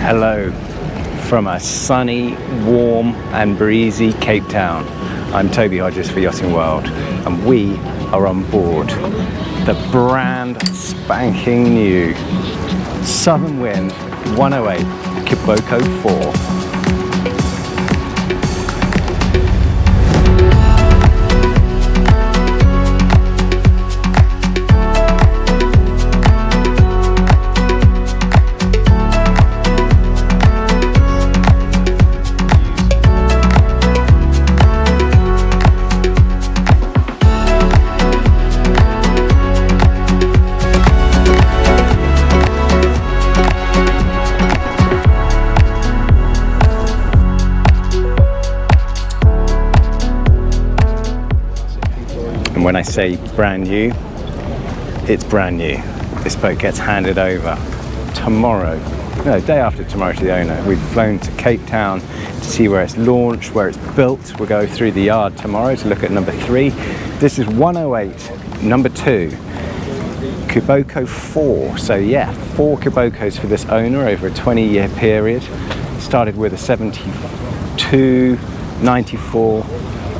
Hello from a sunny, warm and breezy Cape Town. I'm Toby Hodges for Yachting World and we are on board the brand spanking new Southern Wind 108 Kiboko 4. When I say brand new, it's brand new. This boat gets handed over tomorrow, no, day after tomorrow to the owner. We've flown to Cape Town to see where it's launched, where it's built. We'll go through the yard tomorrow to look at number 3. This is 108, number 2, Kiboko 4. So yeah, 4 Kibokos for this owner over a 20-year period. Started with a 72, 94,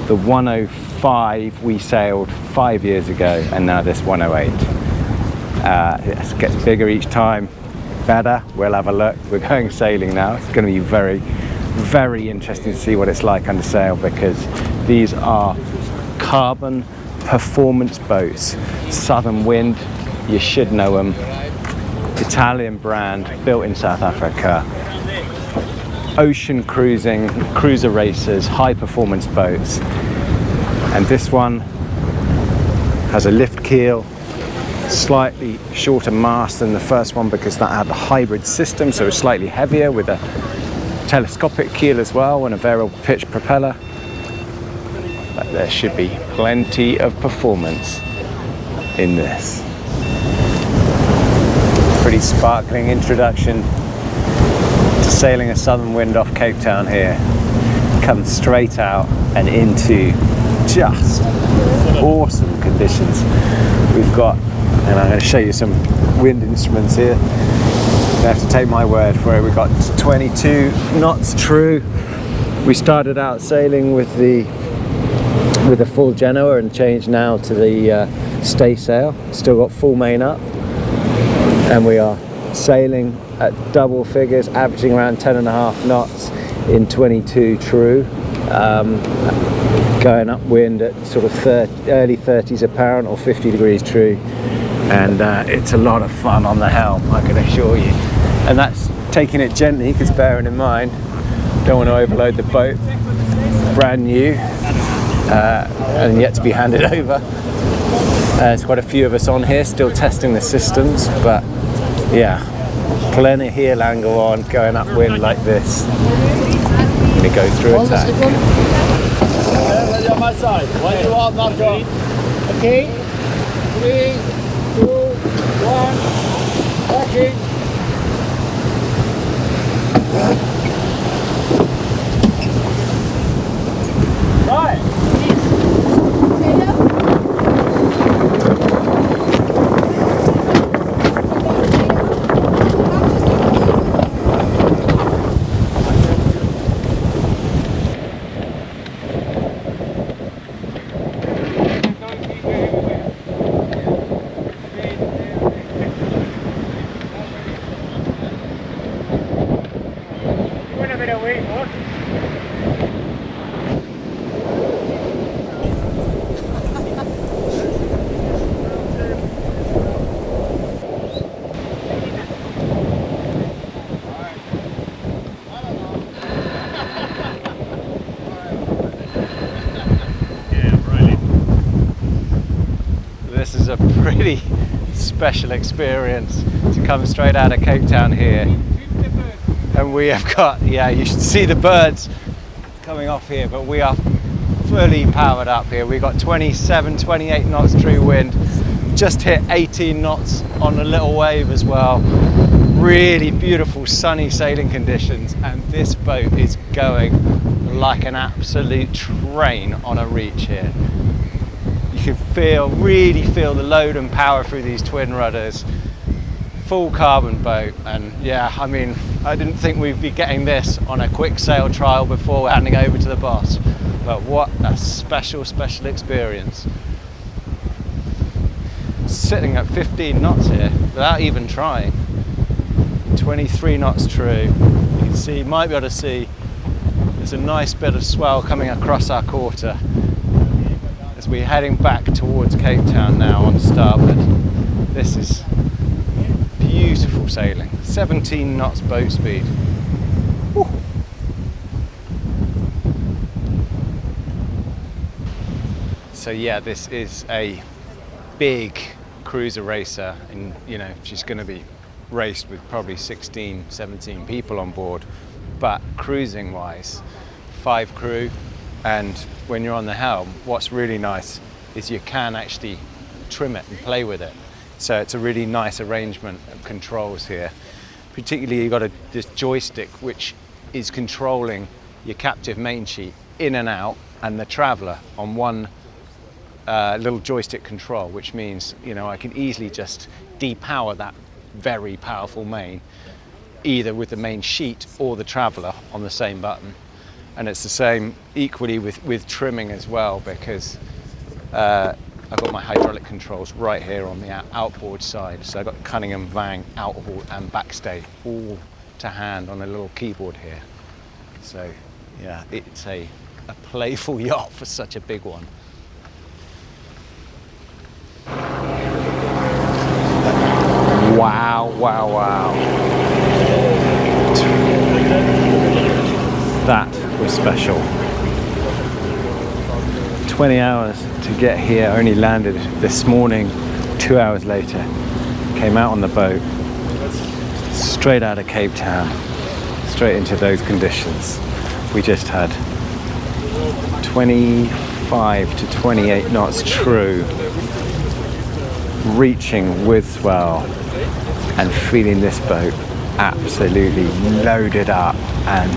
the 105 we sailed 5 years ago, and now this 108. It gets bigger each time, better. We'll have a look. We're going sailing now. It's going to be very, very interesting to see what it's like under sail, because these are carbon performance boats. Southern Wind, you should know them. Italian brand, built in South Africa. Ocean cruising, cruiser racers, high performance boats. And this one has a lift keel, slightly shorter mast than the first one because that had a hybrid system, so it's slightly heavier with a telescopic keel as well and a variable pitch propeller. But there should be plenty of performance in this. Pretty sparkling introduction to sailing a Southern Wind off Cape Town here. Comes straight out and into just awesome conditions. We've got, and I'm going to show you some wind instruments here. You have to take my word for it. We've got 22 knots true. We started out sailing with the full Genoa and changed now to the stay sail. Still got full main up, and we are sailing at double figures, averaging around 10.5 knots in 22 true. Going upwind at sort of early 30s apparent or 50 degrees true, and it's a lot of fun on the helm, I can assure you. And that's taking it gently, because bearing in mind, don't want to overload the boat. Brand new and yet to be handed over. There's quite a few of us on here still testing the systems, but yeah, plenty heel angle on, going upwind like this. I'm going to go through attack. On my side. What do you want, not go? Okay. 3, 2, 1. Backing. Right. This is a pretty special experience to come straight out of Cape Town here. And we have got, yeah, you should see the birds coming off here, but we are fully powered up here. We've got 27, 28 knots true wind, just hit 18 knots on a little wave as well. Really beautiful sunny sailing conditions, and this boat is going like an absolute train on a reach here. You can really feel the load and power through these twin rudders. full carbon boat, and yeah, I mean, I didn't think we'd be getting this on a quick sail trial before handing over to the boss, but what a special experience. Sitting at 15 knots here without even trying. 23 knots true. You can see, you might be able to see, there's a nice bit of swell coming across our quarter as we're heading back towards Cape Town now on starboard. This is beautiful sailing. 17 knots boat speed. Woo. So yeah, this is a big cruiser racer, and you know, she's going to be raced with probably 16, 17 people on board, but cruising wise, 5 crew, and when you're on the helm, what's really nice is you can actually trim it and play with it. So it's a really nice arrangement of controls here. Particularly you've got this joystick which is controlling your captive main sheet in and out, and the traveller on one little joystick control, which means, you know, I can easily just depower that very powerful main, either with the main sheet or the traveller on the same button. And it's the same equally with trimming as well, because I've got my hydraulic controls right here on the outboard side. So I've got Cunningham, Vang, outboard and backstay all to hand on a little keyboard here. So yeah, it's a playful yacht for such a big one. Wow, wow, wow. That was special. 20 hours to get here, only landed this morning, 2 hours later. Came out on the boat, straight out of Cape Town, straight into those conditions. We just had 25 to 28 knots true, reaching with swell and feeling this boat absolutely loaded up and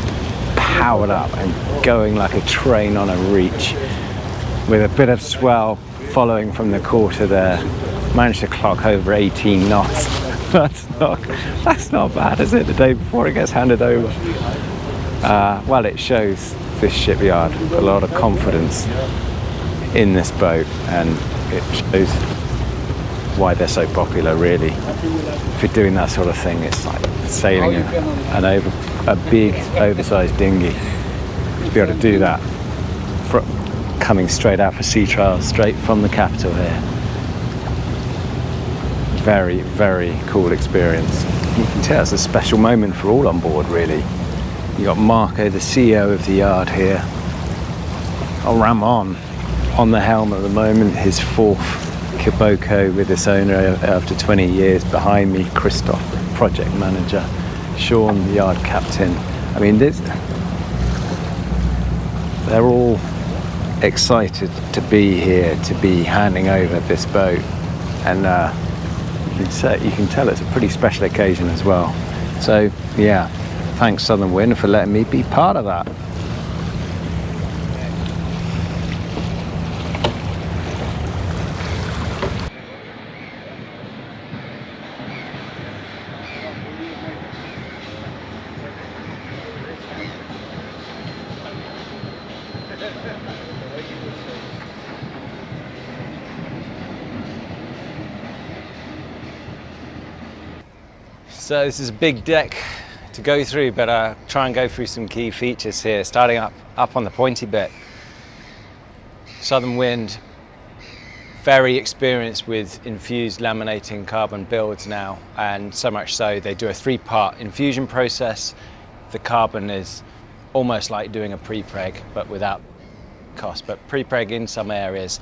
powered up and going like a train on a reach, with a bit of swell following from the quarter there. Managed to clock over 18 knots. That's not bad, is it, the day before it gets handed over? Well, it shows this shipyard a lot of confidence in this boat, and it shows why they're so popular, really. If you're doing that sort of thing, it's like sailing a big oversized dinghy. To be able to do that coming straight out for sea trials, straight from the capital here. Very, very cool experience. You can tell it's a special moment for all on board, really. You got Marco, the CEO of the yard here. Ramon on the helm at the moment, his 4th Kiboko with this owner after 20 years. Behind me, Christoph, project manager. Sean, the yard captain. I mean, they're all excited to be here, to be handing over this boat, and you can tell it's a pretty special occasion as well. So yeah, thanks Southern Wind for letting me be part of that. So this is a big deck to go through, but I'll try and go through some key features here, starting up on the pointy bit. Southern Wind, very experienced with infused laminating carbon builds now, and so much so they do a 3-part infusion process. The carbon is almost like doing a pre-preg, but without cost, but pre-preg in some areas.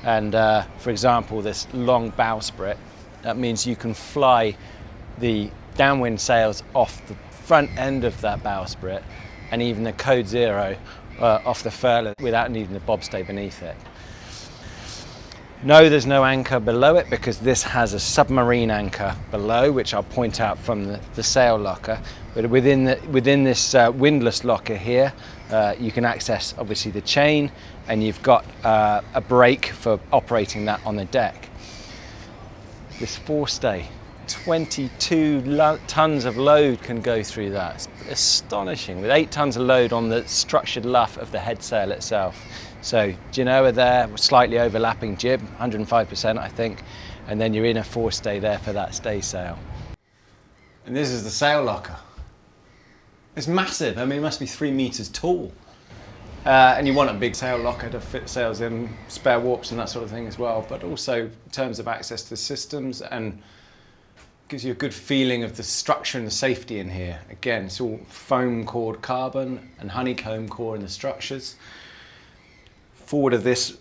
And for example, this long bowsprit, that means you can fly the downwind sails off the front end of that bowsprit, and even the code 0 off the furler without needing the bobstay beneath it. No, there's no anchor below it, because this has a submarine anchor below, which I'll point out from the sail locker. But within this windlass locker here, you can access obviously the chain, and you've got a brake for operating that on the deck. This forestay 22 tons of load can go through that. It's astonishing, with 8 tons of load on the structured luff of the head sail itself. So Genoa there, slightly overlapping jib, 105% I think, and then you're in a forestay there for that stay sail. And this is the sail locker. It's massive. I mean, it must be 3 meters tall. And you want a big sail locker to fit sails in, spare warps and that sort of thing as well, but also in terms of access to systems, and gives you a good feeling of the structure and the safety in here. Again, it's all foam cored carbon and honeycomb core in the structures. Forward of this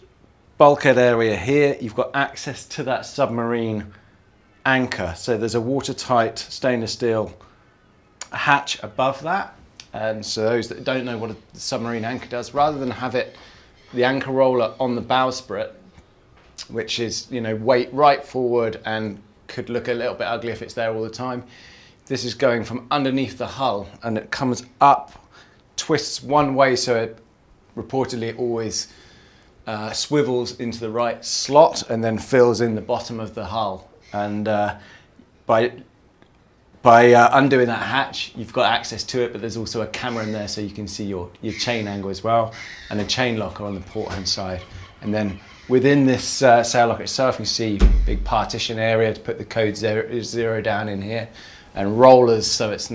bulkhead area here, you've got access to that submarine anchor. So there's a watertight stainless steel hatch above that. And so those that don't know what a submarine anchor does, rather than have it, the anchor roller on the bowsprit, which is, you know, weight right forward and could look a little bit ugly if it's there all the time. This is going from underneath the hull, and it comes up, twists one way, so it reportedly always swivels into the right slot and then fills in the bottom of the hull. And by undoing that hatch, you've got access to it, but there's also a camera in there so you can see your chain angle as well, and a chain locker on the port hand side. And then within this sail locker itself, you see a big partition area to put the code zero down in here, and rollers so it's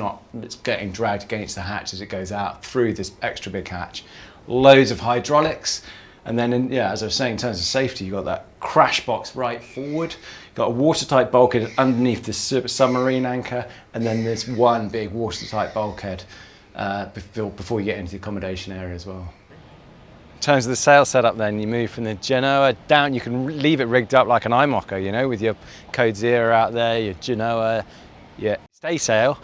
getting dragged against the hatch as it goes out through this extra big hatch. Loads of hydraulics. And then, as I was saying, in terms of safety, you've got that crash box right forward. You've got a watertight bulkhead underneath the submarine anchor, and then there's one big watertight bulkhead before you get into the accommodation area as well. In terms of the sail setup then, you move from the Genoa down. You can leave it rigged up like an IMOCA, you know, with your code 0 out there, your Genoa, your stay sail,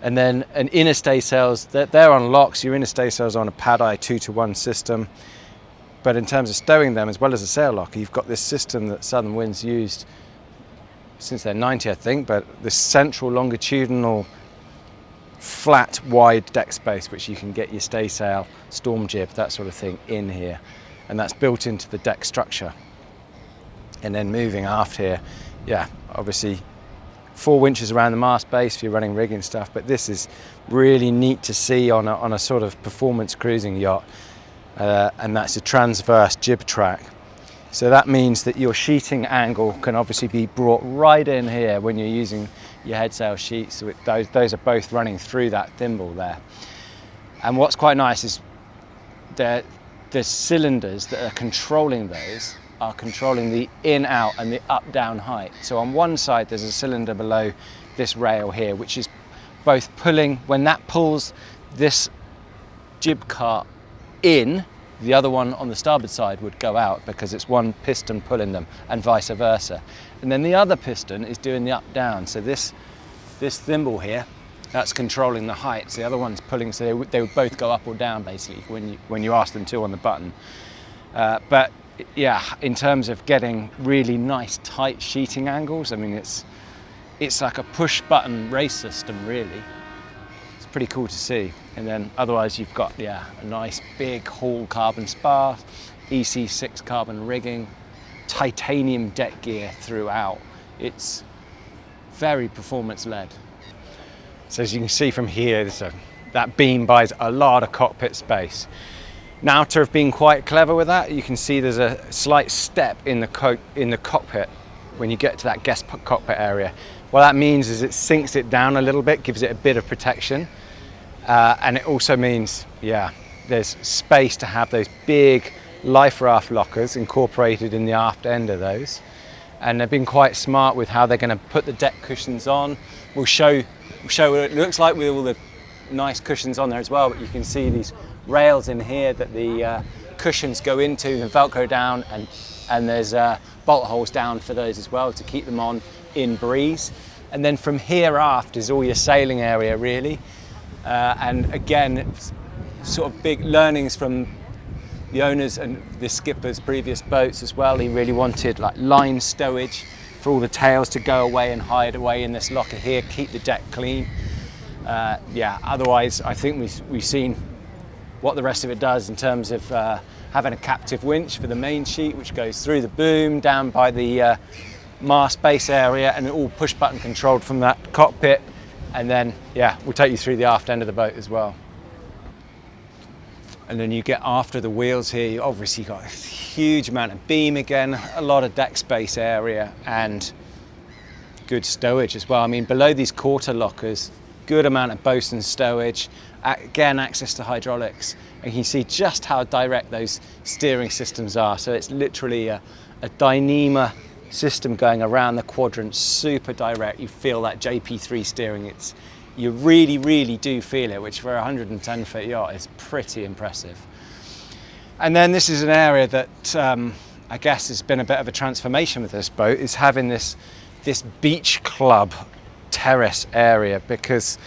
and then an inner stay sails, they're on locks. Your inner stay sails on a pad-eye 2-to-1 system. But in terms of stowing them, as well as a sail locker, you've got this system that Southern Wind's used since they're 90, I think, but this central longitudinal flat wide deck space, which you can get your stay sail, storm jib, that sort of thing in here. And that's built into the deck structure. And then moving aft here, obviously 4 winches around the mast base if you're running rigging stuff, but this is really neat to see on a sort of performance cruising yacht. And that's a transverse jib track. So that means that your sheeting angle can obviously be brought right in here when you're using your head sail sheets. So those are both running through that thimble there. And what's quite nice is the cylinders that are controlling those are controlling the in-out and the up-down height. So on one side there's a cylinder below this rail here, which is both pulling, when that pulls this jib cart in, the other one on the starboard side would go out because it's one piston pulling them, and vice versa. And then the other piston is doing the up-down. So this thimble here, that's controlling the height. So the other one's pulling, so they would both go up or down basically when you ask them to on the button. But yeah, in terms of getting really nice tight sheeting angles, I mean it's like a push button race system really. It's pretty cool to see. And then otherwise you've got a nice big Hall carbon spar, EC6 carbon rigging, titanium deck gear throughout. It's very performance led. So as you can see from here, that beam buys a lot of cockpit space. Now, to have been quite clever with that, you can see there's a slight step in the cockpit when you get to that guest cockpit area. What that means is it sinks it down a little bit, gives it a bit of protection. And it also means, there's space to have those big life raft lockers incorporated in the aft end of those. And they've been quite smart with how they're going to put the deck cushions on. We'll show what it looks like with all the nice cushions on there as well, but you can see these rails in here that the cushions go into and Velcro down, and there's bolt holes down for those as well to keep them on in breeze. And then from here aft is all your sailing area really. And again, it's sort of big learnings from the owners and the skipper's previous boats as well. He really wanted like line stowage for all the tails to go away and hide away in this locker here, keep the deck clean. Otherwise I think we've seen what the rest of it does in terms of having a captive winch for the main sheet, which goes through the boom down by the mast base area, and all push button controlled from that cockpit. And then, yeah, we'll take you through the aft end of the boat as well. And then you get after the wheels here, you obviously got a huge amount of beam again, a lot of deck space area, and good stowage as well. I mean, below these quarter lockers, good amount of bosun stowage, again, access to hydraulics. And you can see just how direct those steering systems are. So it's literally a Dyneema system going around the quadrant, super direct. You feel that JP3 steering. You really, really do feel it, which for a 110-foot yacht is pretty impressive. And then this is an area that I guess has been a bit of a transformation with this boat, is having this beach club terrace area, because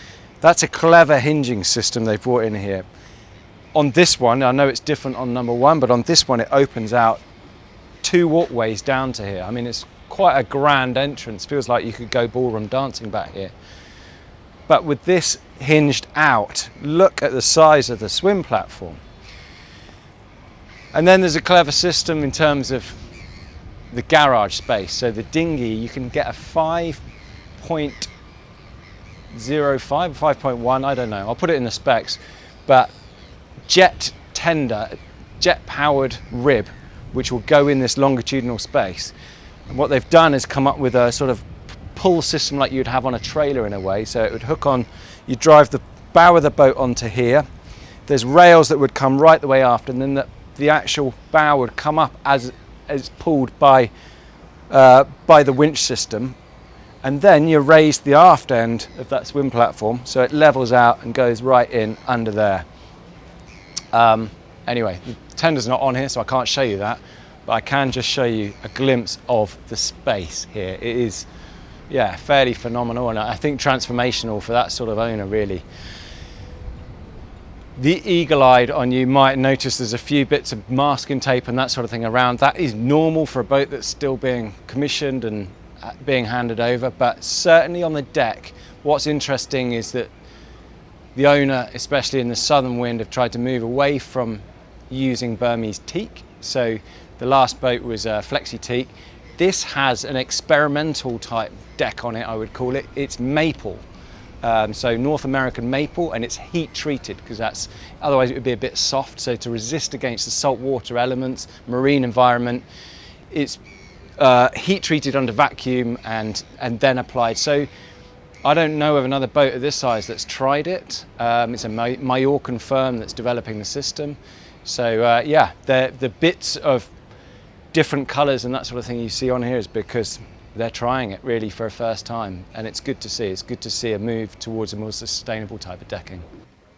that's a clever hinging system they've brought in here. On this one, I know it's different on number one, but on this one it opens out 2 walkways down to here. I mean, it's quite a grand entrance. Feels like you could go ballroom dancing back here. But with this hinged out, look at the size of the swim platform. And then there's a clever system in terms of the garage space. So the dinghy, you can get a 5.05 or 5.1, I don't know, I'll put it in the specs, but jet tender, jet powered rib, which will go in this longitudinal space. And what they've done is come up with a sort of pull system like you'd have on a trailer in a way. So it would hook on, you drive the bow of the boat onto here. There's rails that would come right the way after, and then the actual bow would come up as pulled by the winch system. And then you raise the aft end of that swim platform so it levels out and goes right in under there. Anyway, the tender's not on here, so I can't show you that, but I can just show you a glimpse of the space here. It is, yeah, fairly phenomenal, and I think transformational for that sort of owner, really. The eagle-eyed on you might notice there's a few bits of masking tape and that sort of thing around. That is normal for a boat that's still being commissioned and being handed over, but certainly on the deck, what's interesting is that the owner, especially in the southern wind, have tried to move away from using Burmese teak. So the last boat was flexi teak. This has an experimental type deck on it, I would call it. It's maple, so North American maple, and it's heat treated, because that's, otherwise it would be a bit soft. So to resist against the saltwater elements, marine environment, it's heat treated under vacuum and then applied. So I don't know of another boat of this size that's tried it. It's a Mallorcan firm that's developing the system. So yeah, the bits of different colours and that sort of thing you see on here is because they're trying it really for a first time, and it's good to see. It's good to see a move towards a more sustainable type of decking.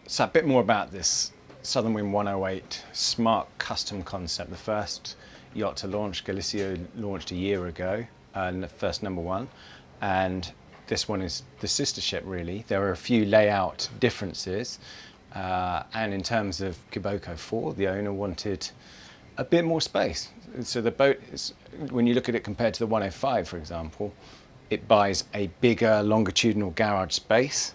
So a bit more about this Southern Wind 108 smart custom concept. The first yacht to launch, Galicia launched a year ago, and the first number one, and this one is the sister ship really. There are a few layout differences, and in terms of Kiboko 4, the owner wanted a bit more space. So the boat is, when you look at it compared to the 105, for example, it buys a bigger longitudinal garage space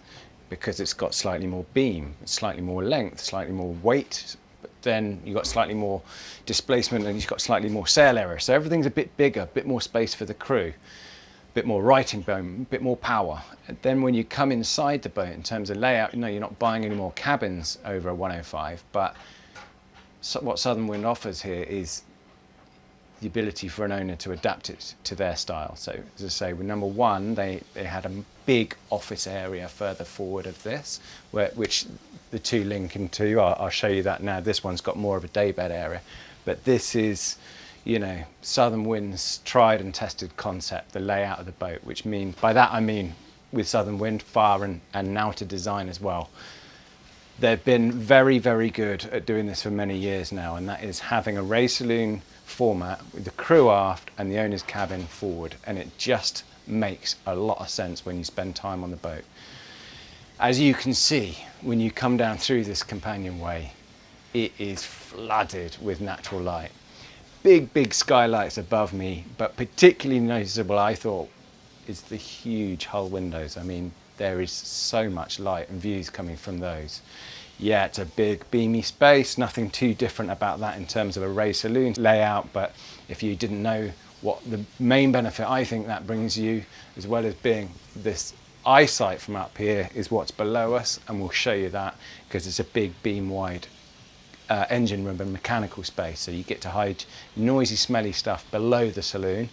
because it's got slightly more beam, slightly more length, slightly more weight, but then you've got slightly more displacement and you've got slightly more sail area. So everything's a bit bigger, a bit more space for the crew, a bit more righting boom, a bit more power. And then when you come inside the boat in terms of layout, you know, you're not buying any more cabins over a 105, but what Southern Wind offers here is the ability for an owner to adapt it to their style. So as I say, with number one, they had a big office area further forward of this, which the two link into. I'll show you that now. This one's got more of a daybed area, but this is, you know, Southern Wind's tried and tested concept, the layout of the boat, which means, by that I mean with Southern Wind, far and now to design as well. They've been very, very good at doing this for many years now, and that is having a raised saloon format with the crew aft and the owner's cabin forward, and it just makes a lot of sense when you spend time on the boat. As you can see, when you come down through this companionway, it is flooded with natural light. Big skylights above me, but particularly noticeable, I thought, is the huge hull windows. I mean, there is so much light and views coming from those. Yeah, it's a big beamy space, nothing too different about that in terms of a raised saloon layout, but if you didn't know what the main benefit I think that brings you, as well as being this eyesight from up here, is what's below us, and we'll show you that because it's a big beam wide engine room and mechanical space, so you get to hide noisy, smelly stuff below the saloon.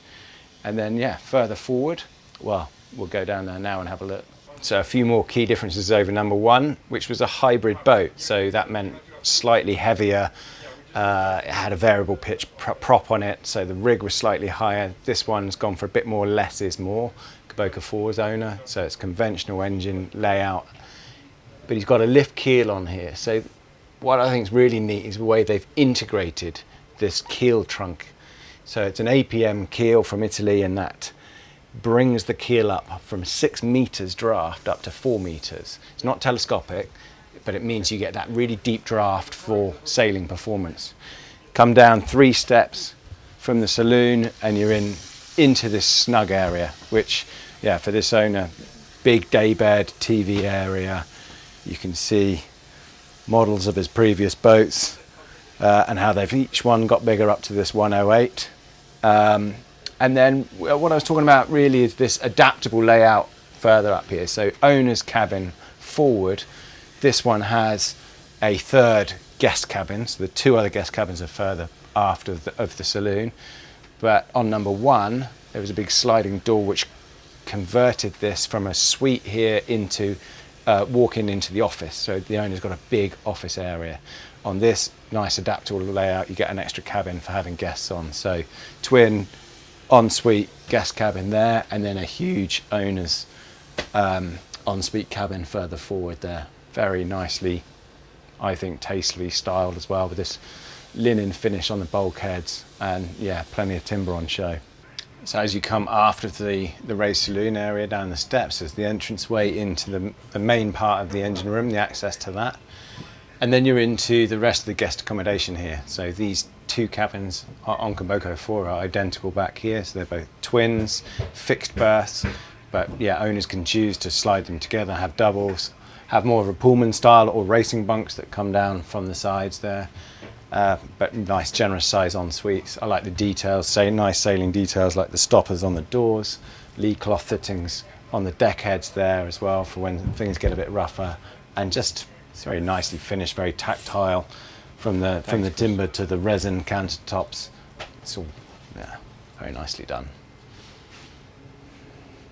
And then, yeah, further forward, well, we'll go down there now and have a look. So a few more key differences over number one, which was a hybrid boat. So that meant slightly heavier. It had a variable pitch prop on it, so the rig was slightly higher. This one's gone for a bit more less is more. Kiboko 4's owner, so it's conventional engine layout. But he's got a lift keel on here. So what I think is really neat is the way they've integrated this keel trunk. So it's an APM keel from Italy, and that brings the keel up from 6 meters draft up to 4 meters. It's not telescopic, but it means you get that really deep draft for sailing performance. Come down 3 steps from the saloon and you're into this snug area, which, yeah, for this owner, big daybed, TV area. You can see models of his previous boats and how they've each one got bigger up to this 108. And then what I was talking about really is this adaptable layout further up here. So owner's cabin forward, this one has a 3rd guest cabin, so the 2 other guest cabins are further aft of the saloon. But on number 1, there was a big sliding door which converted this from a suite here into walking into the office. So the owner's got a big office area. On this nice adaptable layout, you get an extra cabin for having guests on. So twin ensuite guest cabin there, and then a huge owner's ensuite cabin further forward there. Very nicely, I think, tastefully styled as well, with this linen finish on the bulkheads, and yeah, plenty of timber on show. So as you come after the raised saloon area down the steps, there's the entranceway into the main part of the engine room, the access to that. And then you're into the rest of the guest accommodation here. So these 2 cabins on Kiboko 4 are identical back here. So they're both twins, fixed berths, but yeah, owners can choose to slide them together, have doubles, have more of a Pullman style or racing bunks that come down from the sides there. But nice generous size en suites. I like the details, say nice sailing details like the stoppers on the doors, lee cloth fittings on the deck heads there as well for when things get a bit rougher, and just it's very nicely finished, very tactile from the timber to the resin countertops. It's all, yeah, very nicely done.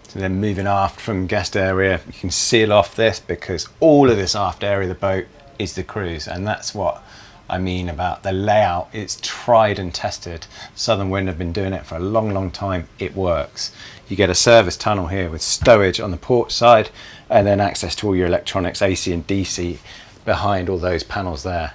So then moving aft from guest area, you can seal off this because all of this aft area of the boat is the crew's, and that's what I mean about the layout. It's tried and tested. Southern Wind have been doing it for a long time. It works. You get a service tunnel here with stowage on the port side, and then access to all your electronics, AC and DC, behind all those panels there.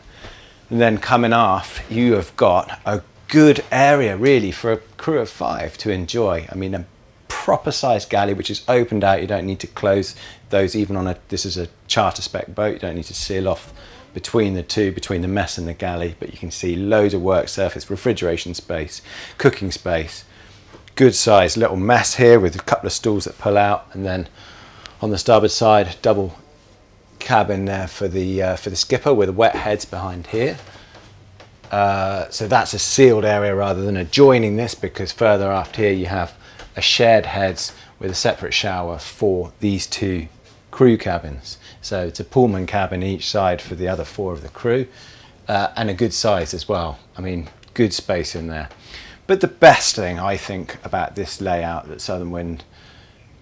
And then coming aft, you have got a good area really for a crew of 5 to enjoy. I mean, a proper sized galley which is opened out. You don't need to close those even on this is a charter spec boat. You don't need to seal off between the two, between the mess and the galley, but you can see loads of work surface, refrigeration space, cooking space, good size little mess here with a couple of stools that pull out, and then on the starboard side, double cabin there for the skipper with the wet heads behind here. So that's a sealed area rather than adjoining this, because further aft here you have a shared heads with a separate shower for these 2 crew cabins. So it's a Pullman cabin each side for the other 4 of the crew, and a good size as well. I mean, good space in there. But the best thing I think about this layout that Southern Wind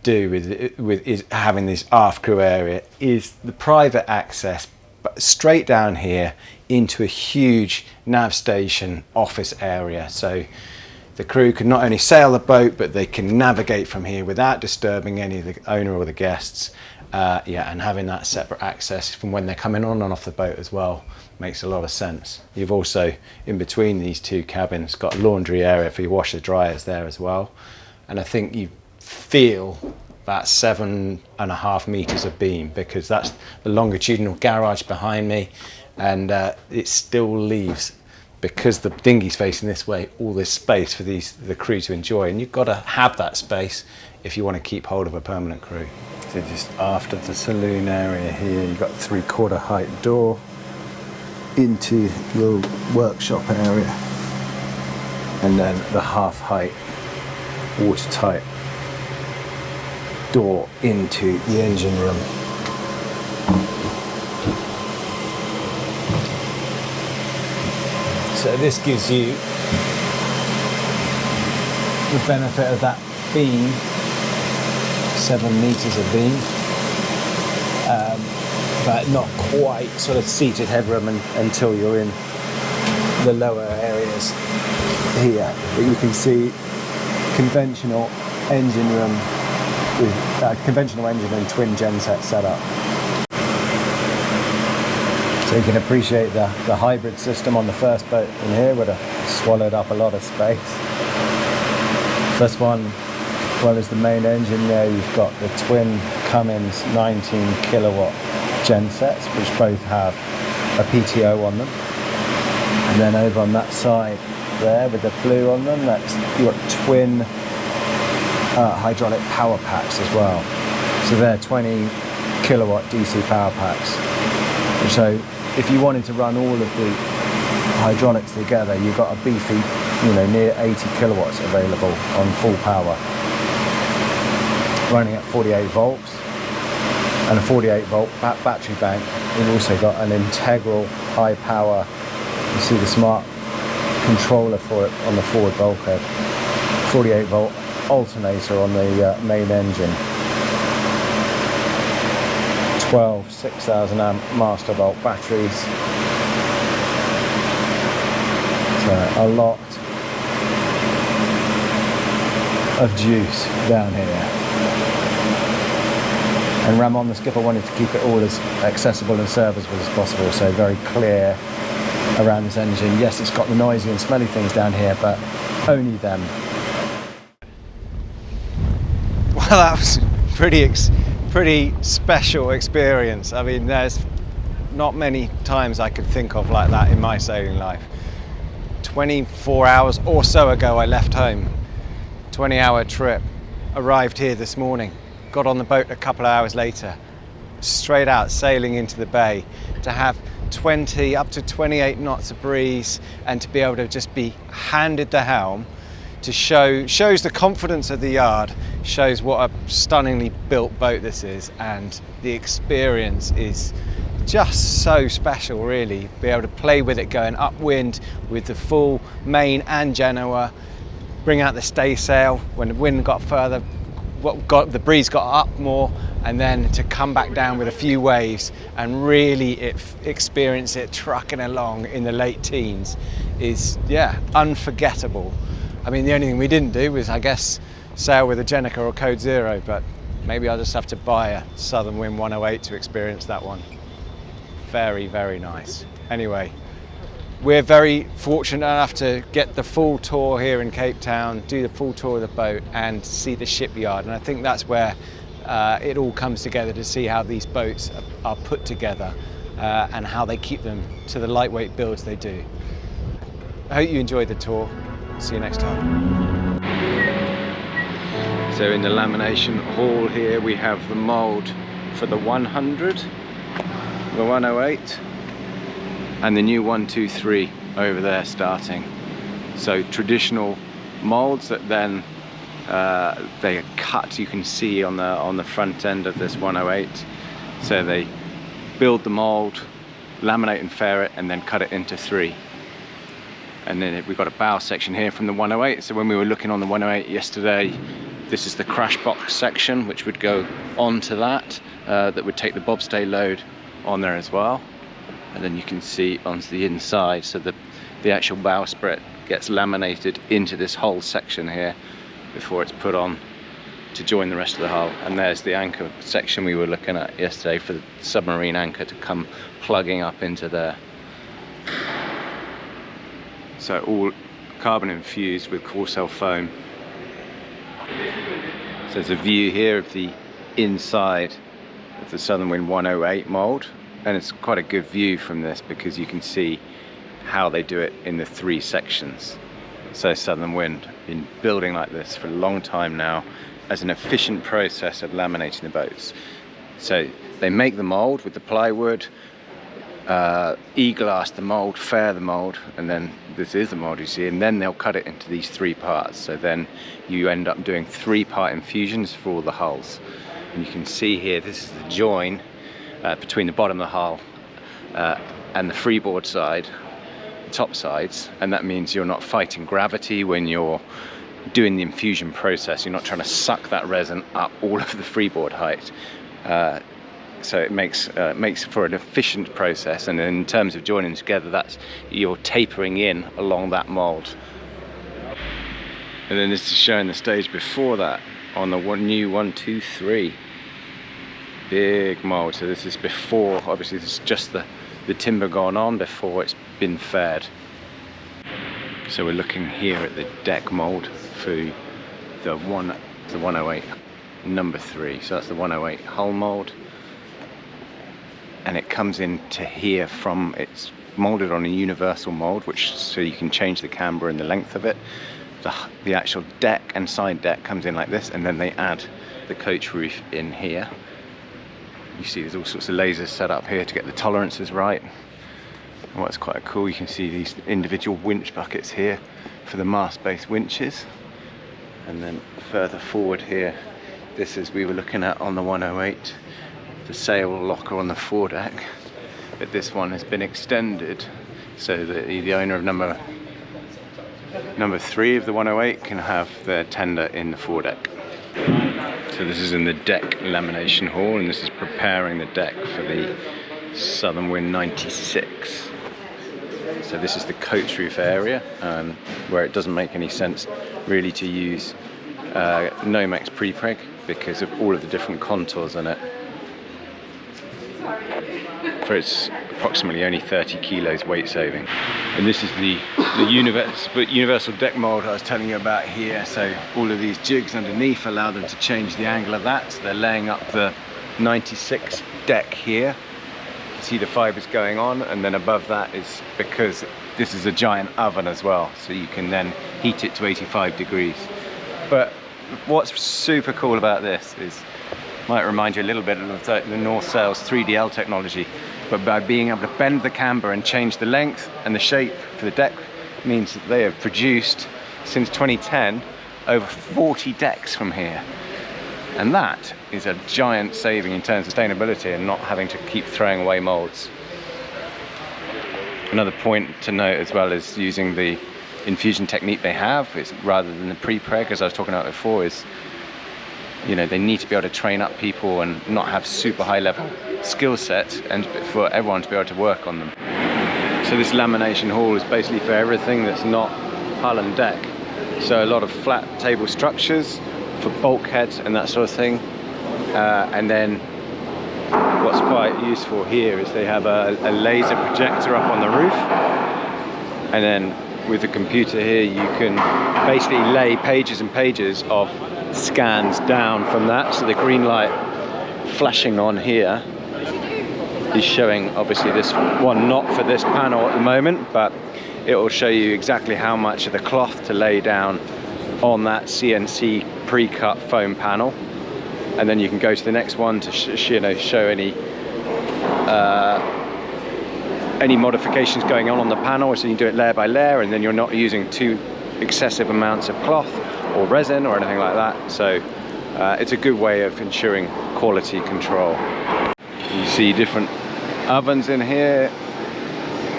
do with is having this aft crew area is the private access straight down here into a huge nav station office area. So the crew can not only sail the boat, but they can navigate from here without disturbing any of the owner or the guests. Yeah, and having that separate access from when they're coming on and off the boat as well makes a lot of sense. You've also, in between these 2 cabins, got a laundry area for your washer dryers there as well. And I think you feel about 7.5 meters of beam, because that's the longitudinal garage behind me, and it still leaves, because the dinghy's facing this way, all this space for the crew to enjoy, and you've got to have that space if you want to keep hold of a permanent crew. So just after the saloon area here, you've got 3/4 height door into the workshop area, and then the half height watertight door into the engine room. So this gives you the benefit of that beam, 7 meters of beam, but not quite sort of seated headroom until you're in the lower areas here. But you can see conventional engine room with conventional engine and twin genset setup. So you can appreciate the hybrid system on the first boat in here would have swallowed up a lot of space. First one, as well as the main engine there, you've got the twin Cummins 19 kilowatt gensets, which both have a PTO on them. And then over on that side there with the blue on them, you've got twin hydraulic power packs as well. So they're 20 kilowatt DC power packs. So if you wanted to run all of the hydraulics together, you've got a beefy, near 80 kilowatts available on full power, running at 48 volts and a 48 volt battery bank. We've also got an integral high power, you see the smart controller for it on the forward bulkhead, 48 volt alternator on the main engine, 12 6,000 amp master volt batteries. So a lot of juice down here. And Ramon, the skipper, wanted to keep it all as accessible and serviceable as possible, so very clear around this engine. Yes, it's got the noisy and smelly things down here, but only them. Well, that was pretty special experience. I mean, there's not many times I could think of like that in my sailing life. 24 hours or so ago I left home, 20-hour trip, arrived here this morning, got on the boat a couple of hours later, straight out sailing into the bay, to have 20 up to 28 knots of breeze and to be able to just be handed the helm to shows the confidence of the yard, shows what a stunningly built boat this is, and the experience is just so special, really. Be able to play with it going upwind with the full main and Genoa, bring out the staysail when the wind got further, the breeze got up more, and then to come back down with a few waves and really experience it trucking along in the late teens is, yeah, unforgettable. I mean, the only thing we didn't do was, I guess, sail with a Jenica or Code Zero, but maybe I'll just have to buy a Southern Wind 108 to experience that one. Very, very nice. Anyway, we're very fortunate enough to get the full tour here in Cape Town, do the full tour of the boat and see the shipyard. And I think that's where it all comes together, to see how these boats are put together and how they keep them to the lightweight builds they do. I hope you enjoyed the tour. See you next time. So in the lamination hall here we have the mould for the 100, the 108 and the new 123 over there starting. So traditional moulds that then they are cut, you can see on the front end of this 108. So they build the mould, laminate and fair it, and then cut it into 3. And then we've got a bow section here from the 108. So when we were looking on the 108 yesterday, this is the crash box section, which would go onto that, that would take the bobstay load on there as well. And then you can see onto the inside, so the actual bowsprit gets laminated into this whole section here before it's put on to join the rest of the hull. And there's the anchor section we were looking at yesterday for the submarine anchor to come plugging up into there. So all carbon infused with Corsair foam. So there's a view here of the inside of the Southern Wind 108 mould, and it's quite a good view from this because you can see how they do it in the 3 sections. So Southern Wind been building like this for a long time now as an efficient process of laminating the boats. So they make the mould with the plywood, e-glass the mould, fare the mould, and then this is the mould you see, and then they'll cut it into these 3 parts. So then you end up doing 3-part infusions for all the hulls. And you can see here, this is the join between the bottom of the hull and the freeboard side, the top sides, and that means you're not fighting gravity when you're doing the infusion process. You're not trying to suck that resin up all of the freeboard height. So it makes for an efficient process, and in terms of joining together, that's you're tapering in along that mould. And then this is showing the stage before that on the new 1, 2, 3 big mould. So this is before, obviously this is just the timber gone on before it's been faired. So we're looking here at the deck mould for the 108 number 3. So that's the 108 hull mould. And it comes into here from, it's molded on a universal mold, which so you can change the camber and the length of it. The actual deck and side deck comes in like this, and then they add the coach roof in here. You see there's all sorts of lasers set up here to get the tolerances right. And what's quite cool, you can see these individual winch buckets here for the mast-based winches. And then further forward here, this is we were looking at on the 108. The sail locker on the foredeck, but this one has been extended so that the owner of number 3 of the 108 can have their tender in the foredeck. So this is in the deck lamination hall, and this is preparing the deck for the Southern Wind 96. So this is the coach roof area, where it doesn't make any sense really to use Nomex pre-preg because of all of the different contours in it. For it's approximately only 30 kilos weight saving. And this is the universal deck mold I was telling you about here. So all of these jigs underneath allow them to change the angle of that. So they're laying up the 96 deck here. You see the fibers going on, and then above that is because this is a giant oven as well. So you can then heat it to 85 degrees. But what's super cool about this is, might remind you a little bit of the North Sails 3DL technology, but by being able to bend the camber and change the length and the shape for the deck means that they have produced, since 2010, over 40 decks from here. And that is a giant saving in terms of sustainability and not having to keep throwing away molds. Another point to note as well is using the infusion technique they have, is rather than the pre-preg, as I was talking about before, is, you know, they need to be able to train up people and not have super high level skill set, and for everyone to be able to work on them. So this lamination hall is basically for everything that's not hull and deck. So a lot of flat table structures for bulkheads and that sort of thing. And then what's quite useful here is they have a laser projector up on the roof, and then with the computer here you can basically lay pages and pages of scans down from that. So the green light flashing on here is showing obviously this one, not for this panel at the moment, but it will show you exactly how much of the cloth to lay down on that CNC pre-cut foam panel, and then you can go to the next one to show any modifications going on the panel, so you can do it layer by layer, and then you're not using too excessive amounts of cloth or resin or anything like that. So it's a good way of ensuring quality control. You see different ovens in here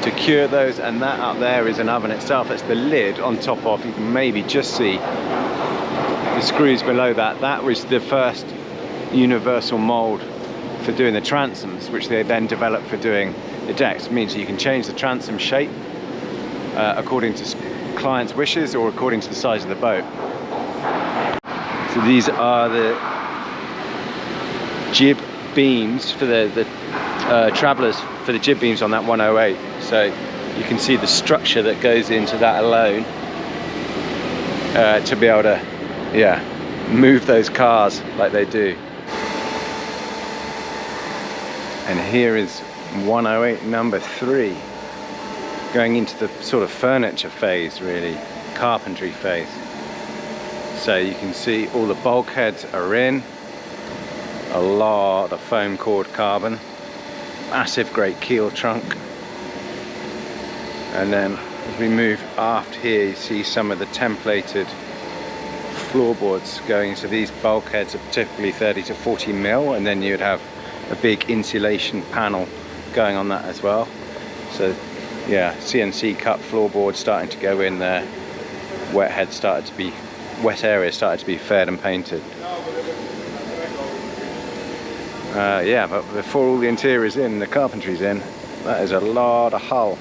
to cure those, and that up there is an oven itself. That's the lid on top of, you can maybe just see the screws below that. That was the first universal mold for doing the transoms, which they then developed for doing the decks. It means that you can change the transom shape according to client's wishes or according to the size of the boat. So these are the jib beams for the travellers, for the jib beams on that 108. So you can see the structure that goes into that alone to be able to move those cars like they do. And here is 108 number 3, going into the sort of furniture phase, really, carpentry phase. So you can see all the bulkheads are in, a lot of foam core carbon, massive great keel trunk. And then as we move aft here, you see some of the templated floorboards going. So these bulkheads are typically 30 to 40 mil, and then you'd have a big insulation panel going on that as well. So yeah, CNC cut floorboards starting to go in there. Wet areas started to be faired and painted. Yeah, but before all the interior's in, the carpentry's in, that is a lot of hull.